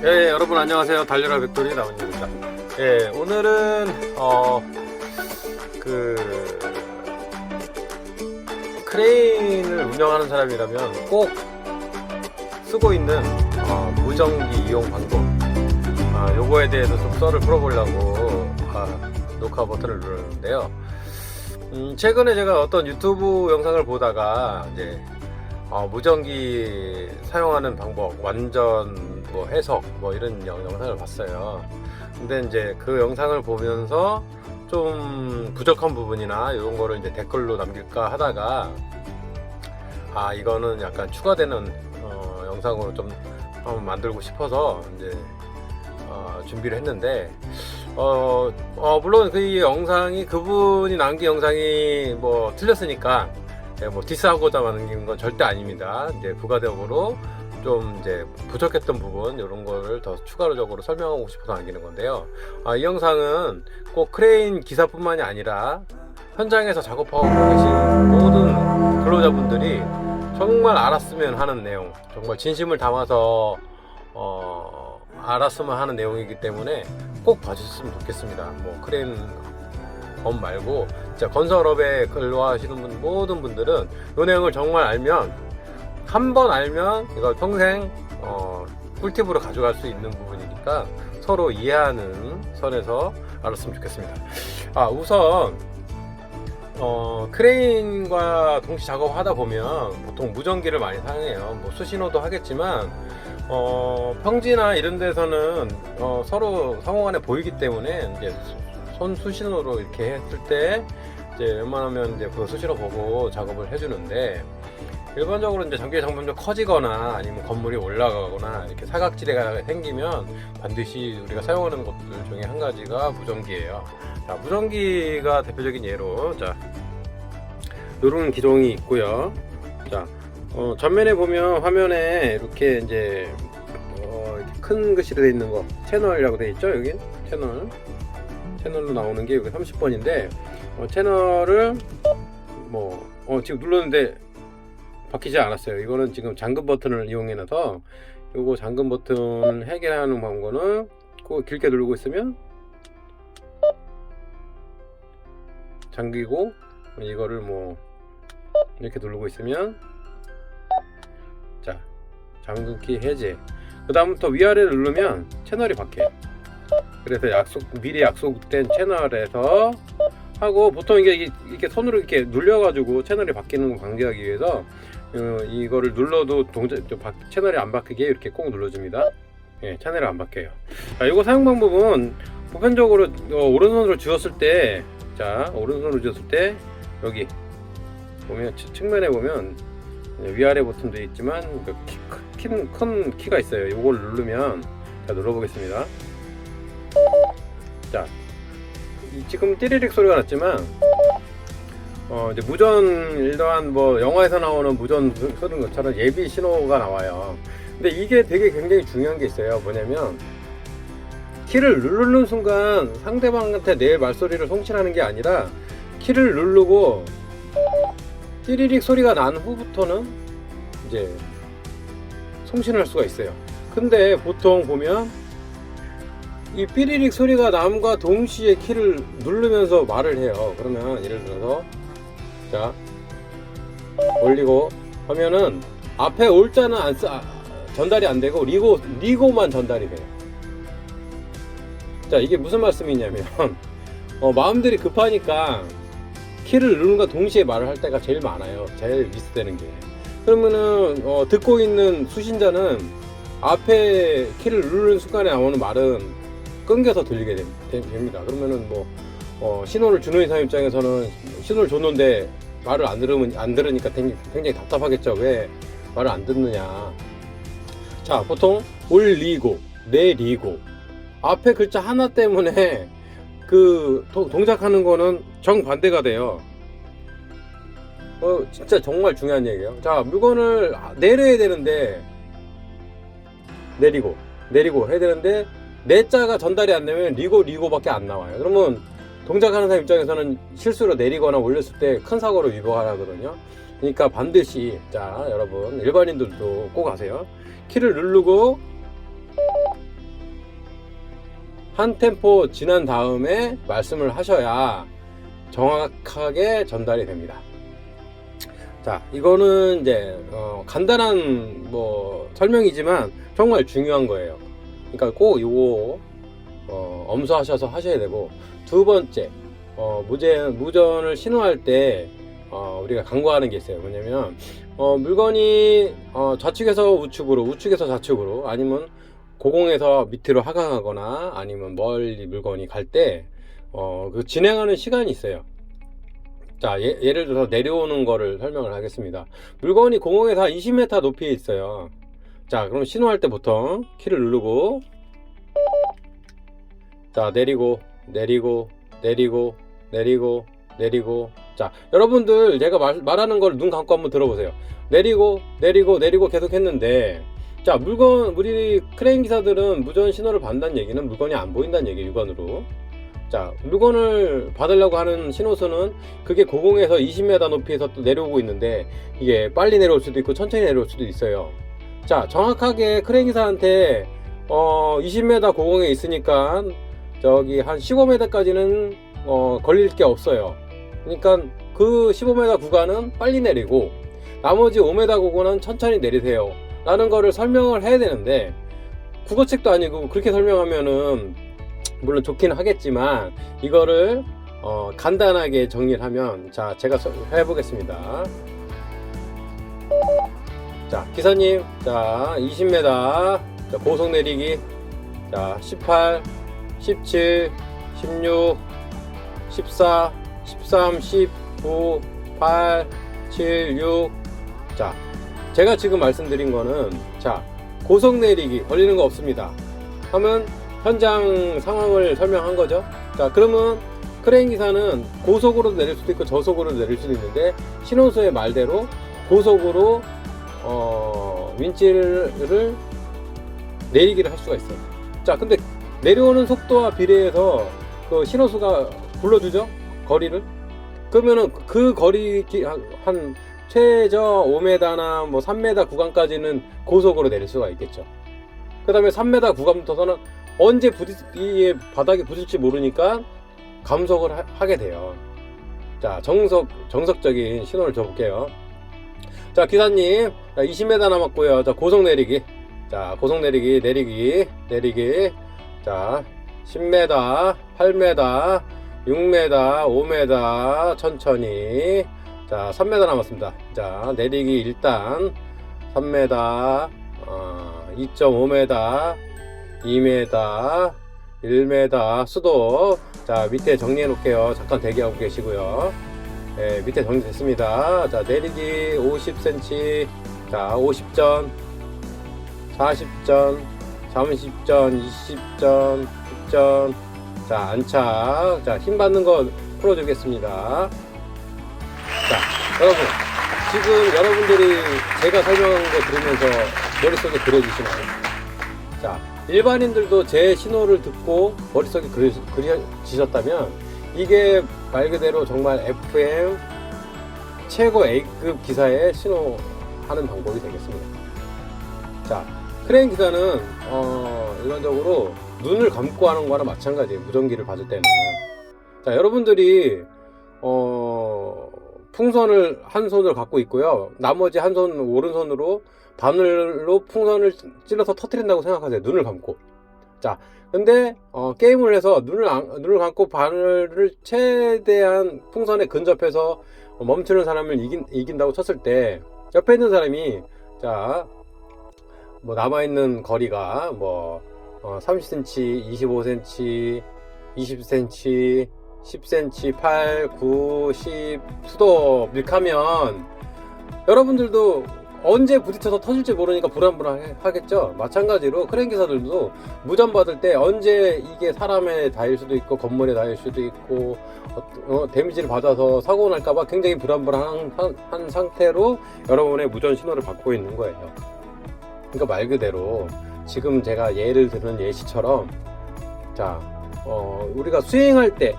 예, 여러분 안녕하세요. 달려라 백돌이 나온입니다. 예, 오늘은 그 크레인을 운영하는 사람이라면 꼭 쓰고 있는 무전기 이용 방법, 요거에 대해서 좀 썰을 풀어보려고 녹화 버튼을 누르는데요. 최근에 제가 어떤 유튜브 영상을 보다가 이제 무전기 사용하는 방법, 완전 뭐 해석 뭐 이런 영상을 봤어요. 근데 이제 그 영상을 보면서 좀 부족한 부분이나 이런 거를 이제 댓글로 남길까 하다가 이거는 약간 추가되는 영상으로 좀 한번 만들고 싶어서 이제 준비를 했는데 물론 그 영상이 그분이 남긴 영상이 뭐 틀렸으니까 뭐 디스하고자 남긴 건 절대 아닙니다. 이제 부가적으로 좀 이제 부족했던 부분 이런 거를 더 추가적으로 설명하고 싶어서 남기는 건데요. 이 영상은 꼭 크레인 기사뿐만이 아니라 현장에서 작업하고 계신 모든 근로자분들이 정말 알았으면 하는 내용, 정말 진심을 담아서 알았으면 하는 내용이기 때문에 꼭 봐주셨으면 좋겠습니다. 뭐 크레인 건 말고 진짜 건설업에 근로하시는 모든 분들은 이 내용을 정말 알면, 한 번 알면 이걸 평생 꿀팁으로 가져갈 수 있는 부분이니까 서로 이해하는 선에서 알았으면 좋겠습니다. 우선 크레인과 동시 작업하다 보면 보통 무전기를 많이 사용해요. 뭐 수신호도 하겠지만 평지나 이런 데서는 서로 상호간에 보이기 때문에 이제 손 수신호로 이렇게 했을 때 이제 웬만하면 이제 그 수신호 보고 작업을 해주는데, 일반적으로 이제 전기 장점이 좀 커지거나 아니면 건물이 올라가거나 이렇게 사각지대가 생기면 반드시 우리가 사용하는 것들 중에 한 가지가 무전기예요. 자, 무전기가 대표적인 예로 이런 기종이 있고요. 자, 전면에 보면 화면에 이렇게 이제 이렇게 큰 글씨로 되어 있는 거 채널이라고 되어 있죠. 여기 채널로 나오는 게 여기 30번인데 채널을 지금 눌렀는데 바뀌지 않았어요. 이거는 지금 잠금 버튼을 이용해 놔서 요거 잠금 버튼 해결하는 방법은 그거 길게 누르고 있으면 잠기고, 이거를 이렇게 누르고 있으면 자, 잠금키 해제. 그 다음부터 위아래를 누르면 채널이 바뀌어요. 그래서 미리 약속된 채널에서 하고, 보통 이렇게 손으로 이렇게 눌려가지고 채널이 바뀌는 걸 방지하기 위해서 이거를 눌러도 채널이 안 바뀌게 이렇게 꼭 눌러줍니다. 예, 채널이 안 바뀌어요. 자, 이거 사용 방법은 보편적으로 오른손으로 쥐었을 때, 여기 보면 측면에 보면 위아래 버튼도 있지만 큰 키가 있어요. 이걸 누르면, 자, 눌러보겠습니다. 자, 지금 띠리릭 소리가 났지만 이제 일반 영화에서 나오는 무전 소리인 것처럼 예비 신호가 나와요. 근데 이게 되게 굉장히 중요한 게 있어요. 뭐냐면 키를 누르는 순간 상대방한테 내 말소리를 송신하는 게 아니라, 키를 누르고 띠리릭 소리가 난 후부터는 이제 송신할 수가 있어요. 근데 보통 보면 이 삐리릭 소리가 남과 동시에 키를 누르면서 말을 해요. 그러면 예를 들어서 자, 올리고 하면은 앞에 올자는 전달이 안 되고 리고만 전달이 돼요. 자, 이게 무슨 말씀이냐면 마음들이 급하니까 키를 누른과 동시에 말을 할 때가 제일 많아요. 제일 미스되는 게. 그러면은 듣고 있는 수신자는 앞에 키를 누르는 순간에 나오는 말은 끊겨서 들리게 됩니다. 그러면은 신호를 주는 사람 입장에서는 신호를 줬는데 말을 안 들으니까 굉장히 답답하겠죠. 왜 말을 안 듣느냐. 자, 보통 올리고 내리고 앞에 글자 하나 때문에 그 동작하는 거는 정반대가 돼요. 진짜 정말 중요한 얘기예요. 자, 물건을 내려야 되는데 내리고 해야 되는데 내자가 전달이 안 되면 리고밖에 안 나와요. 그러면 동작하는 사람 입장에서는 실수로 내리거나 올렸을 때 큰 사고로 위법하거든요. 그러니까 반드시, 자, 여러분 일반인들도 꼭 아세요. 키를 누르고 한 템포 지난 다음에 말씀을 하셔야 정확하게 전달이 됩니다. 자, 이거는 이제 간단한 뭐 설명이지만 정말 중요한 거예요. 그러니까 꼭 이거 엄수하셔서 하셔야 되고, 두 번째, 무전을 신호할 때 우리가 간과하는 게 있어요. 뭐냐면 물건이 좌측에서 우측으로, 우측에서 좌측으로, 아니면 고공에서 밑으로 하강하거나 아니면 멀리 물건이 갈 때 그 진행하는 시간이 있어요. 자, 예를 들어서 내려오는 거를 설명을 하겠습니다. 물건이 고공에서 한 20m 높이에 있어요. 자, 그럼 신호할 때 보통 키를 누르고, 자, 내리고 내리고 내리고 내리고 내리고. 자, 여러분들 제가 말하는 걸 눈 감고 한번 들어보세요. 내리고 내리고 내리고 계속 했는데, 자, 우리 크레인 기사들은 무전 신호를 받는다는 얘기는 물건이 안 보인다는 얘기예요, 육안으로. 자, 물건을 받으려고 하는 신호수는 그게 고공에서 20m 높이에서 또 내려오고 있는데, 이게 빨리 내려올 수도 있고 천천히 내려올 수도 있어요. 자, 정확하게 크레인 기사한테 20m 고공에 있으니까 저기 한 15m까지는 걸릴 게 없어요. 그러니까 그 15m 구간은 빨리 내리고 나머지 5m 구간은 천천히 내리세요 라는 거를 설명을 해야 되는데, 국어책도 아니고 그렇게 설명하면은 물론 좋긴 하겠지만, 이거를 간단하게 정리를 하면, 자, 제가 해보겠습니다. 자, 기사님, 자, 20m, 자, 고속 내리기, 자, 18, 17, 16, 14, 13, 19, 8, 7, 6. 자, 제가 지금 말씀드린 거는, 자, 고속 내리기 걸리는 거 없습니다 하면 현장 상황을 설명한 거죠. 자, 그러면 크레인 기사는 고속으로 내릴 수도 있고 저속으로 내릴 수도 있는데, 신호수의 말대로 고속으로 윈치를 내리기를 할 수가 있어요. 자, 근데 내려오는 속도와 비례해서 그 신호수가 불러주죠, 거리를. 그러면은 그 거리 한 최저 5m나 뭐 3m 구간까지는 고속으로 내릴 수가 있겠죠. 그 다음에 3m 구간부터서는 언제 이 바닥에 부딪힐지 모르니까 감속을 하게 돼요. 자, 정석적인 신호를 줘볼게요. 자, 기사님, 자, 20m 남았고요. 자, 고속 내리기. 자, 고속 내리기, 내리기. 자, 10m, 8m, 6m, 5m 천천히. 자, 3m 남았습니다. 자, 내리기 일단 3m, 2.5m, 2m, 1m 수도. 자, 밑에 정리해 놓을게요. 잠깐 대기하고 계시고요. 네, 밑에 정리됐습니다. 자, 내리기 50cm. 자, 50전, 40전, 30전, 20전, 10전. 자, 안착. 자, 힘 받는 거 풀어주겠습니다. 자, 여러분, 지금 여러분들이 제가 설명한 거 들으면서 머릿속에 그려지시나요? 자, 일반인들도 제 신호를 듣고 머릿속에 그려지셨다면, 이게 말 그대로 정말 FM 최고 A급 기사의 신호하는 방법이 되겠습니다. 자, 크레인 기사는 일반적으로 눈을 감고 하는 거나 마찬가지예요. 무전기를 받을 때는. 자, 여러분들이 풍선을 한 손을 갖고 있고요, 나머지 한 손 오른손으로 바늘로 풍선을 찔러서 터뜨린다고 생각하세요. 눈을 감고. 자, 근데 게임을 해서 눈을 감고 바늘을 최대한 풍선에 근접해서 멈추는 사람을 이긴다고 쳤을 때, 옆에 있는 사람이, 자, 뭐 남아있는 거리가 뭐 30cm, 25cm, 20cm, 10cm, 8, 9, 10 수도 밀하면 여러분들도 언제 부딪혀서 터질지 모르니까 불안불안하겠죠. 마찬가지로 크레인 기사들도 무전 받을 때 언제 이게 사람에 닿을 수도 있고 건물에 닿을 수도 있고 데미지를 받아서 사고 날까봐 굉장히 불안불안한 상태로 여러분의 무전 신호를 받고 있는 거예요. 그러니까 말 그대로 지금 제가 예를 들은 예시처럼, 자, 우리가 스윙할 때,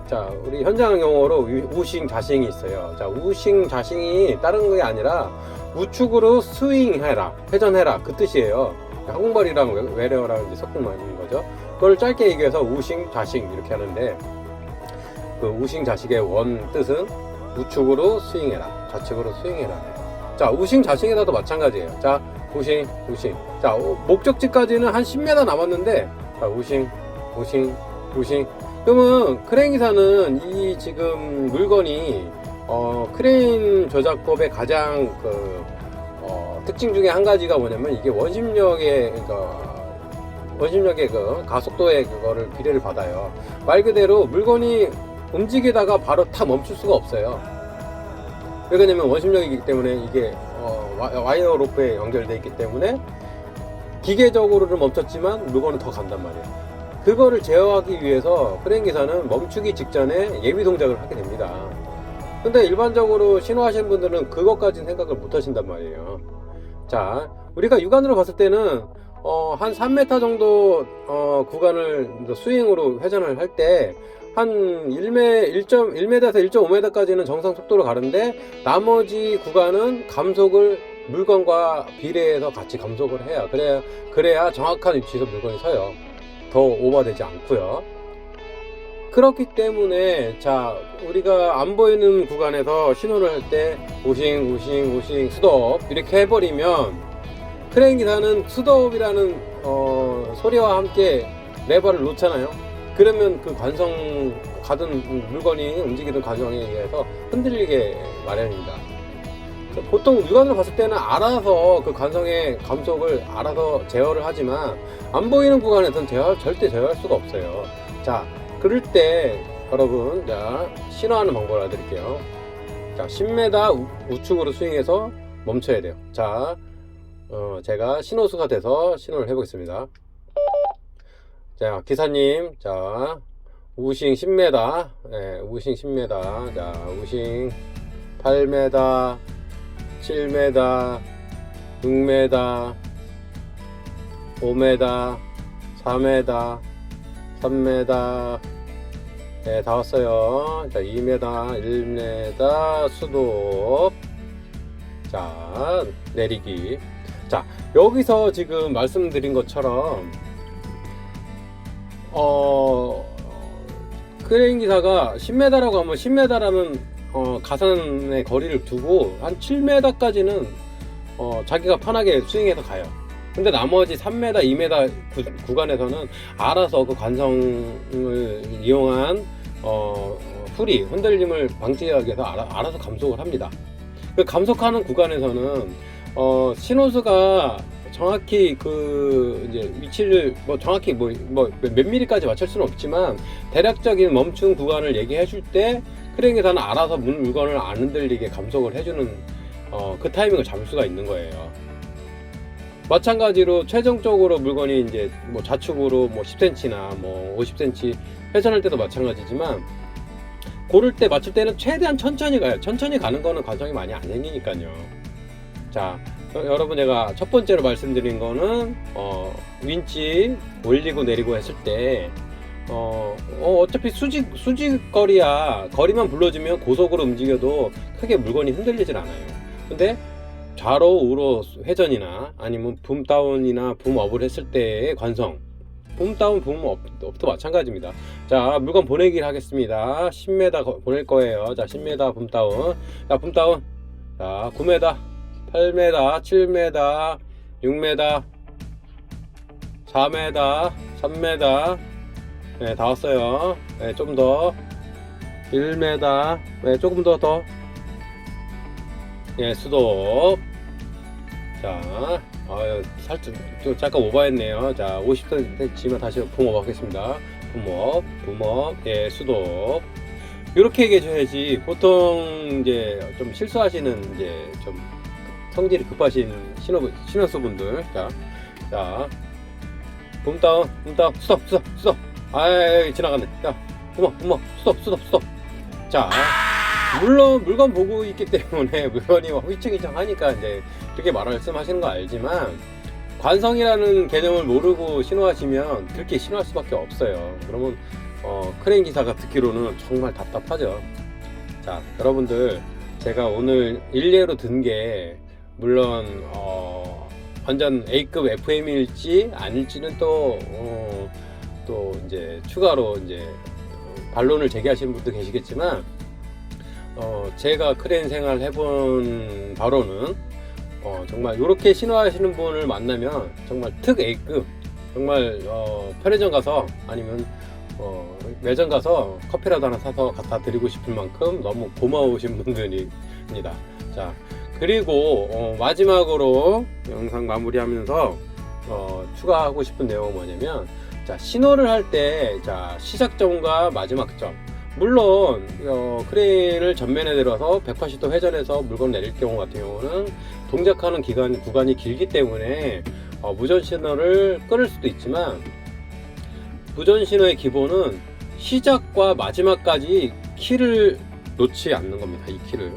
자, 우리 현장 용어로 우싱 자싱이 있어요. 자, 우싱 자싱이 다른 게 아니라 우측으로 스윙해라, 회전해라, 그 뜻이에요. 한국말이랑 외래어랑 이제 섞은 말인 거죠. 그걸 짧게 얘기해서 우싱 좌식 이렇게 하는데, 그 우싱 좌식의 원 뜻은 우측으로 스윙해라, 좌측으로 스윙해라. 자, 우싱 좌식에다도 마찬가지예요. 자, 우싱 우싱. 자, 목적지까지는 한 10m 남았는데, 자, 우싱 우싱 우싱. 그러면 크레인 기사는 이 지금 물건이 크레인 조작법의 가장 특징 중에 한 가지가 뭐냐면, 이게 원심력의 그 가속도의 그거를 비례를 받아요. 말 그대로 물건이 움직이다가 바로 다 멈출 수가 없어요. 왜냐면 원심력이기 때문에, 이게 와이어 로프에 연결되어 있기 때문에 기계적으로는 멈췄지만 물건은 더 간단 말이에요. 그거를 제어하기 위해서 크레인 기사는 멈추기 직전에 예비 동작을 하게 됩니다. 근데 일반적으로 신호하시는 분들은 그것까지는 생각을 못 하신단 말이에요. 자, 우리가 육안으로 봤을 때는 한 3m 정도 구간을 스윙으로 회전을 할 때 한 1m에서 1.5m까지는 정상 속도로 가는데, 나머지 구간은 감속을 물건과 비례해서 같이 감속을 해야, 그래야 정확한 위치에서 물건이 서요. 더 오버되지 않고요. 그렇기 때문에, 자, 우리가 안 보이는 구간에서 신호를 할 때 우싱 우싱 우싱 스톱 이렇게 해버리면, 크레인 기사는 스톱이라는 소리와 함께 레버를 놓잖아요. 그러면 그 가든 물건이 움직이는 관성에 의해서 흔들리게 마련입니다. 보통 육안으로 봤을 때는 알아서 그 관성의 감속을 알아서 제어를 하지만, 안 보이는 구간에서는 절대 제어할 수가 없어요. 자, 그럴 때 여러분, 자, 신호하는 방법을 알려드릴게요. 자, 10m 우측으로 스윙해서 멈춰야 돼요. 자, 제가 신호수가 돼서 신호를 해보겠습니다. 자, 기사님, 자, 우싱 10m, 예, 우싱 10m, 자, 우싱 8m, 7m, 6m, 5m, 4m, 3m, 네, 다 왔어요. 자, 2m, 1m, 수도. 자, 내리기. 자, 여기서 지금 말씀드린 것처럼, 크레인 기사가 10m라고 하면 10m라는 가산의 거리를 두고 한 7m까지는 자기가 편하게 스윙해서 가요. 근데 나머지 3m, 2m 구간에서는 알아서 그 관성을 이용한 풀이 흔들림을 방지하기 위해서 알아서 감속을 합니다. 그 감속하는 구간에서는 신호수가 정확히 그 이제 위치를 정확히 몇 미리까지 맞출 수는 없지만, 대략적인 멈춘 구간을 얘기해 줄 때 크레인 기사는 알아서 물건을 안 흔들리게 감속을 해주는 그 타이밍을 잡을 수가 있는 거예요. 마찬가지로 최종적으로 물건이 이제 좌측으로 10cm나 50cm 회전할 때도 마찬가지지만, 고를 때 맞출 때는 최대한 천천히 가요. 천천히 가는 거는 관성이 많이 안 생기니까요. 자, 여러분, 제가 첫 번째로 말씀드린 거는 윈치 올리고 내리고 했을 때 어차피 수직거리야, 거리만 불러주면 고속으로 움직여도 크게 물건이 흔들리질 않아요. 근데 좌로 우로 회전이나 아니면 붐다운이나 붐업을 했을 때의 관성, 붐다운 붐업도 마찬가지입니다. 자, 물건 보내기를 하겠습니다. 10m 보낼 거예요. 자, 10m 붐다운. 자, 붐다운. 자, 9m, 8m, 7m, 6m, 4m, 3m. 네, 다 왔어요. 네, 좀 더. 1m. 네, 조금 더. 예, 수도. 자, 살짝 좀 잠깐 오버했네요. 자, 50cm만 다시 붐업 하겠습니다. 붐업. 예, 수도. 이렇게 얘기해줘야지. 보통 이제 좀 실수하시는, 이제 좀 성질이 급하신 신호수분들. 자, 붐다운, 스톱. 지나갔네. 자, 붐업, 스톱. 자, 물론 물건 보고 있기 때문에 물건이 휘청휘청하니까 이제 그렇게 말씀하시는 거 알지만, 관성이라는 개념을 모르고 신호하시면 그렇게 신호할 수밖에 없어요. 그러면 크레인 기사가 듣기로는 정말 답답하죠. 자, 여러분들, 제가 오늘 일례로 든 게, 물론 완전 A급 FM일지 아닐지는 또 이제 추가로 이제 반론을 제기하시는 분도 계시겠지만, 제가 크레인 생활 해본 바로는 정말 이렇게 신호하시는 분을 만나면 정말 특 A급, 정말 편의점 가서 아니면 매점 가서 커피라도 하나 사서 갖다 드리고 싶을 만큼 너무 고마우신 분들입니다. 자, 그리고 마지막으로 영상 마무리하면서 추가하고 싶은 내용은 뭐냐면, 자, 신호를 할 때, 자, 시작점과 마지막점. 물론 크레인을 전면에 들어서 180도 회전해서 물건 내릴 경우 같은 경우는 동작하는 구간이 길기 때문에 무전 신호를 끊을 수도 있지만, 무전 신호의 기본은 시작과 마지막까지 키를 놓지 않는 겁니다. 이 키를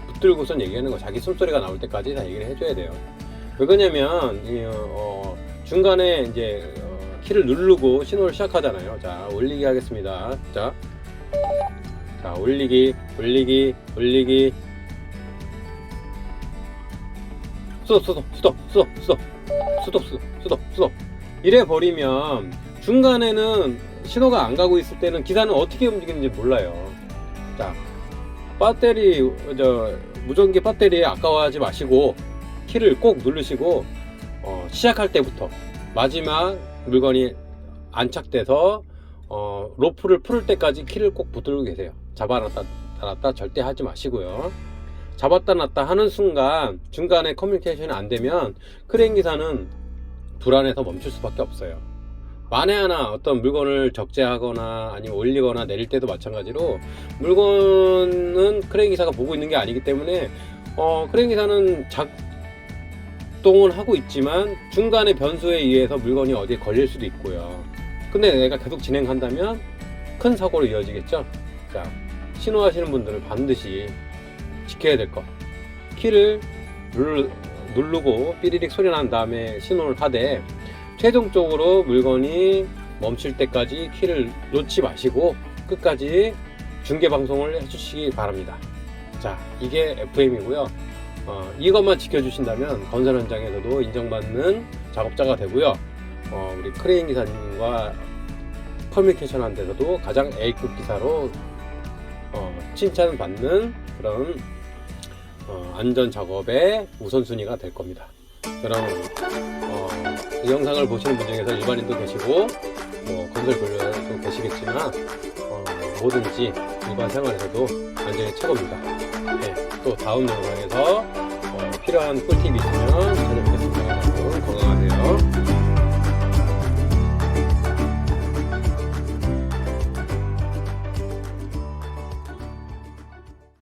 붙들고선 얘기하는 거, 자기 숨소리가 나올 때까지 다 얘기를 해줘야 돼요. 왜 그러냐면 중간에 이제 키를 누르고 신호를 시작하잖아요. 자, 올리기 하겠습니다. 자, 올리기 스톱 이래 버리면 중간에는 신호가 안 가고 있을 때는 기사는 어떻게 움직이는지 몰라요. 자, 무전기 배터리 아까워하지 마시고 키를 꼭 누르시고 시작할 때부터 마지막 물건이 안착돼서 로프를 풀을 때까지 키를 꼭 붙들고 계세요. 잡아놨다 놨다 절대 하지 마시고요. 잡았다 놨다 하는 순간 중간에 커뮤니케이션이 안 되면 크레인 기사는 불안해서 멈출 수밖에 없어요. 만에 하나 어떤 물건을 적재하거나 아니면 올리거나 내릴 때도 마찬가지로, 물건은 크레인 기사가 보고 있는 게 아니기 때문에 크레인 기사는 작동은 하고 있지만 중간에 변수에 의해서 물건이 어디에 걸릴 수도 있고요. 근데 내가 계속 진행한다면 큰 사고로 이어지겠죠. 자, 신호하시는 분들은 반드시 지켜야 될 것, 키를 누르고 삐리릭 소리 난 다음에 신호를 하되, 최종적으로 물건이 멈출 때까지 키를 놓지 마시고 끝까지 중계 방송을 해주시기 바랍니다. 자, 이게 FM이고요. 이것만 지켜주신다면 건설 현장에서도 인정받는 작업자가 되고요. 우리 크레인 기사님과 커뮤니케이션 하는 데서도 가장 A급 기사로 칭찬받는 그런 안전 작업의 우선순위가 될 겁니다. 그럼 이 영상을 보시는 분 중에서 일반인도 계시고 건설 근로자도 계시겠지만 뭐든지 일반 생활에서도 안전이 최고입니다. 네, 또 다음 영상에서 필요한 꿀팁이 있으면 찾아뵙겠습니다. 여러분 건강하세요.